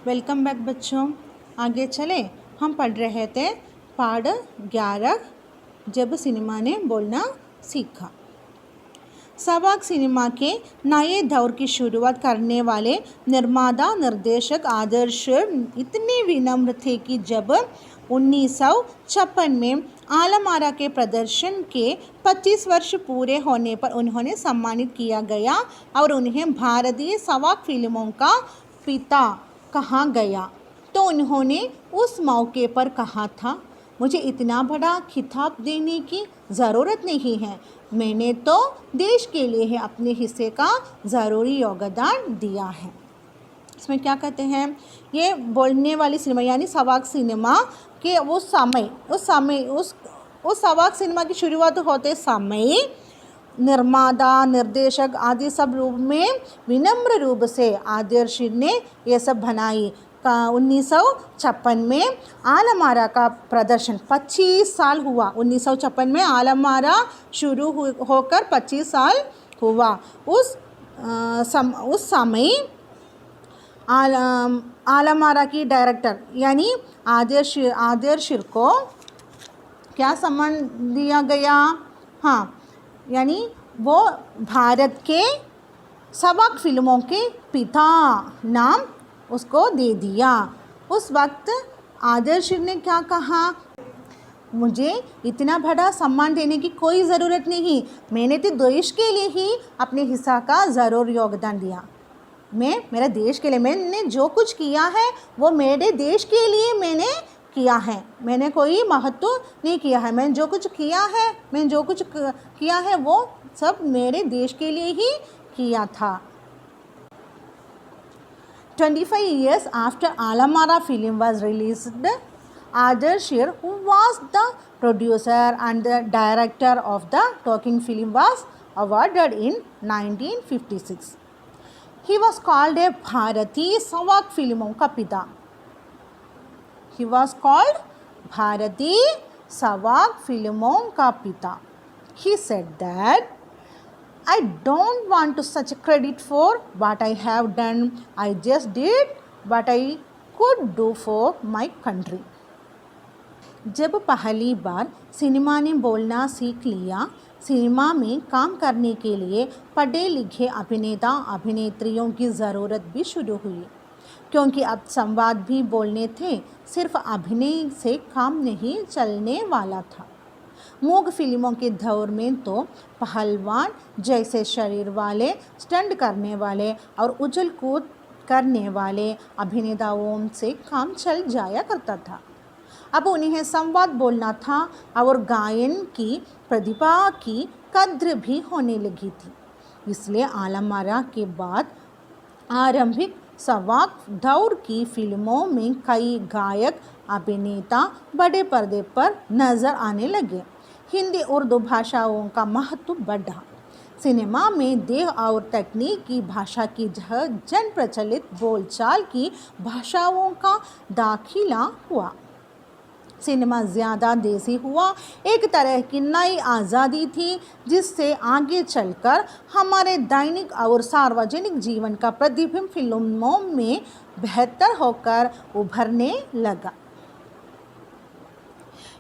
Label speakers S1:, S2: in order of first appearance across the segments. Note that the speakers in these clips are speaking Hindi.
S1: वेलकम बैक बच्चों। आगे चले, हम पढ़ रहे थे पाठ 11 जब सिनेमा ने बोलना सीखा। सवाक सिनेमा के नए दौर की शुरुआत करने वाले निर्माता निर्देशक आदर्श इतने विनम्र थे कि जब 1956 में आलमारा के प्रदर्शन के 25 वर्ष पूरे होने पर उन्होंने सम्मानित किया गया और उन्हें भारतीय सवाक फिल्मों का पिता कहा गया। तो उन्होंने उस मौके पर कहा था, मुझे इतना बड़ा खिताब देने की ज़रूरत नहीं है, मैंने तो देश के लिए अपने हिस्से का ज़रूरी योगदान दिया है। इसमें क्या कहते हैं, ये बोलने वाली सिनेमा यानी सवाक सिनेमा के उस सवाक सिनेमा की शुरुआत होते समय निर्माता निर्देशक आदि सब रूप में विनम्र रूप से आदर्श ने ये सब बनाई। 1956 में आलमारा का प्रदर्शन 25 साल हुआ। 1956 में आलमारा शुरू होकर 25 साल हुआ। उस समय आलमारा की डायरेक्टर यानी आदर्श को क्या सम्मान दिया गया, हाँ, यानी वो भारत के सवाक फिल्मों के पिता नाम उसको दे दिया। उस वक्त आदर्श ने क्या कहा, मुझे इतना बड़ा सम्मान देने की कोई ज़रूरत नहीं, मैंने तो देश के लिए ही अपने हिस्सा का ज़रूर योगदान दिया। मैं मेरे देश के लिए मैंने जो कुछ किया है वो मेरे देश के लिए मैंने किया है, मैंने कोई महत्व नहीं किया है। मैंने जो कुछ किया है वो सब मेरे देश के लिए ही किया था। 25 years after Alamara film was released, Adarsh, who was the producer and the director of the talking film, was awarded in 1956. He was called a Bharatiya Savak फिल्मों का पिता। He was called भारतीय सवाक फिल्मों का पिता। He said that I don't want to such credit for what I have done. I just did what I could do for my country. जब पहली बार सिनेमा ने बोलना सीख लिया, सिनेमा में काम करने के लिए पढ़े लिखे अभिनेता अभिनेत्रियों की ज़रूरत भी शुरू हुई, क्योंकि अब संवाद भी बोलने थे, सिर्फ अभिनय से काम नहीं चलने वाला था। मूक फिल्मों के दौर में तो पहलवान जैसे शरीर वाले, स्टंट करने वाले और उछल कूद करने वाले अभिनेताओं से काम चल जाया करता था। अब उन्हें संवाद बोलना था और गायन की प्रतिभा की कद्र भी होने लगी थी। इसलिए आलमारा के बाद आरंभिक सवाक दौर की फिल्मों में कई गायक अभिनेता बड़े पर्दे पर नज़र आने लगे। हिंदी उर्दू भाषाओं का महत्व बढ़ा। सिनेमा में देह और तकनीक की भाषा की जगह जन प्रचलित बोलचाल की भाषाओं का दाखिला हुआ। सिनेमा ज़्यादा देसी हुआ, एक तरह की नई आज़ादी थी जिससे आगे चलकर हमारे दैनिक और सार्वजनिक जीवन का प्रतिबिंब फिल्मों में बेहतर होकर उभरने लगा।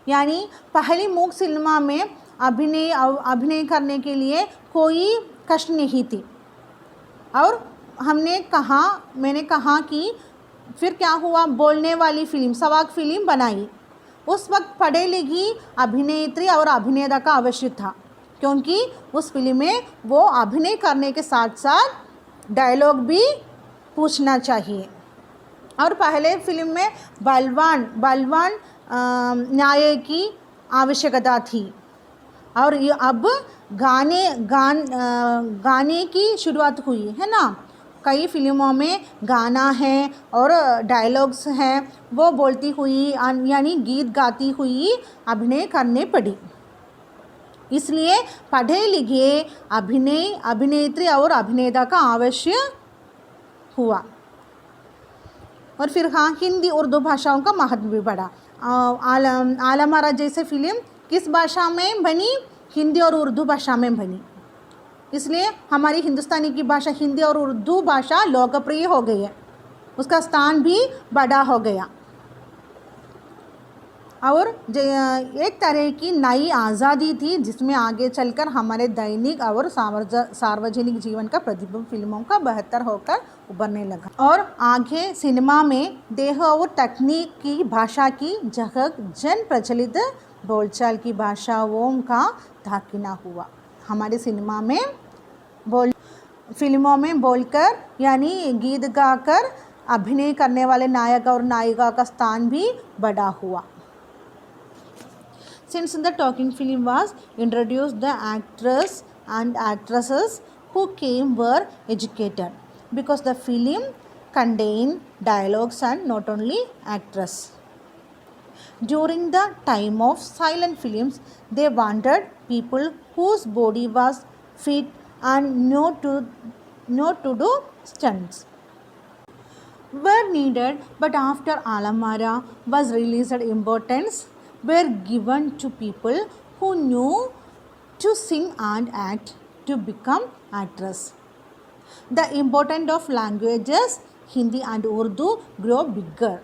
S1: यानी पहली मूक सिनेमा में अभिनय करने के लिए कोई कष्ट नहीं थी। और मैंने कहा कि फिर क्या हुआ, बोलने वाली फिल्म सवाक फिल्म बनाई। उस वक्त पढ़े लिखी अभिनेत्री और अभिनेता का आवश्यक था, क्योंकि उस फिल्म में वो अभिनय करने के साथ साथ डायलॉग भी पूछना चाहिए। और पहले फिल्म में बलवान न्याय की आवश्यकता थी। और ये अब गाने की शुरुआत हुई है ना। कई फिल्मों में गाना है और डायलॉग्स हैं, वो बोलती हुई यानी गीत गाती हुई अभिनय करने पड़ी। इसलिए पढ़े लिखे अभिनेत्री और अभिनेता का आवश्यक हुआ। और फिर हाँ, हिंदी उर्दू भाषाओं का महत्व भी बढ़ा। आलमारा जैसे फिल्म किस भाषा में बनी, हिंदी और उर्दू भाषा में बनी। इसलिए हमारी हिंदुस्तानी की भाषा हिंदी और उर्दू भाषा लोकप्रिय हो गई है। उसका स्थान भी बड़ा हो गया और एक तरह की नई आज़ादी थी जिसमें आगे चलकर हमारे दैनिक और सार्वजनिक जीवन का प्रतिबिंब फिल्मों का बेहतर होकर उभरने लगा और आगे सिनेमा में देह और तकनीक की भाषा की जगह जन प्रचलित बोलचाल की भाषाओं का दाखिला हुआ। हमारे सिनेमा में फिल्मों में बोलकर यानी गीत गाकर अभिनय करने वाले नायक और नायिका का स्थान भी बड़ा हुआ। Since the talking film was introduced, the actors and actresses who came were educated because the film contained dialogues and not only actors. During the time of silent films, they wanted people whose body was fit and know to do stunts were needed, but after Alamara was released, importance were given to people who knew to sing and act to become actors. The importance of languages Hindi and Urdu grew bigger.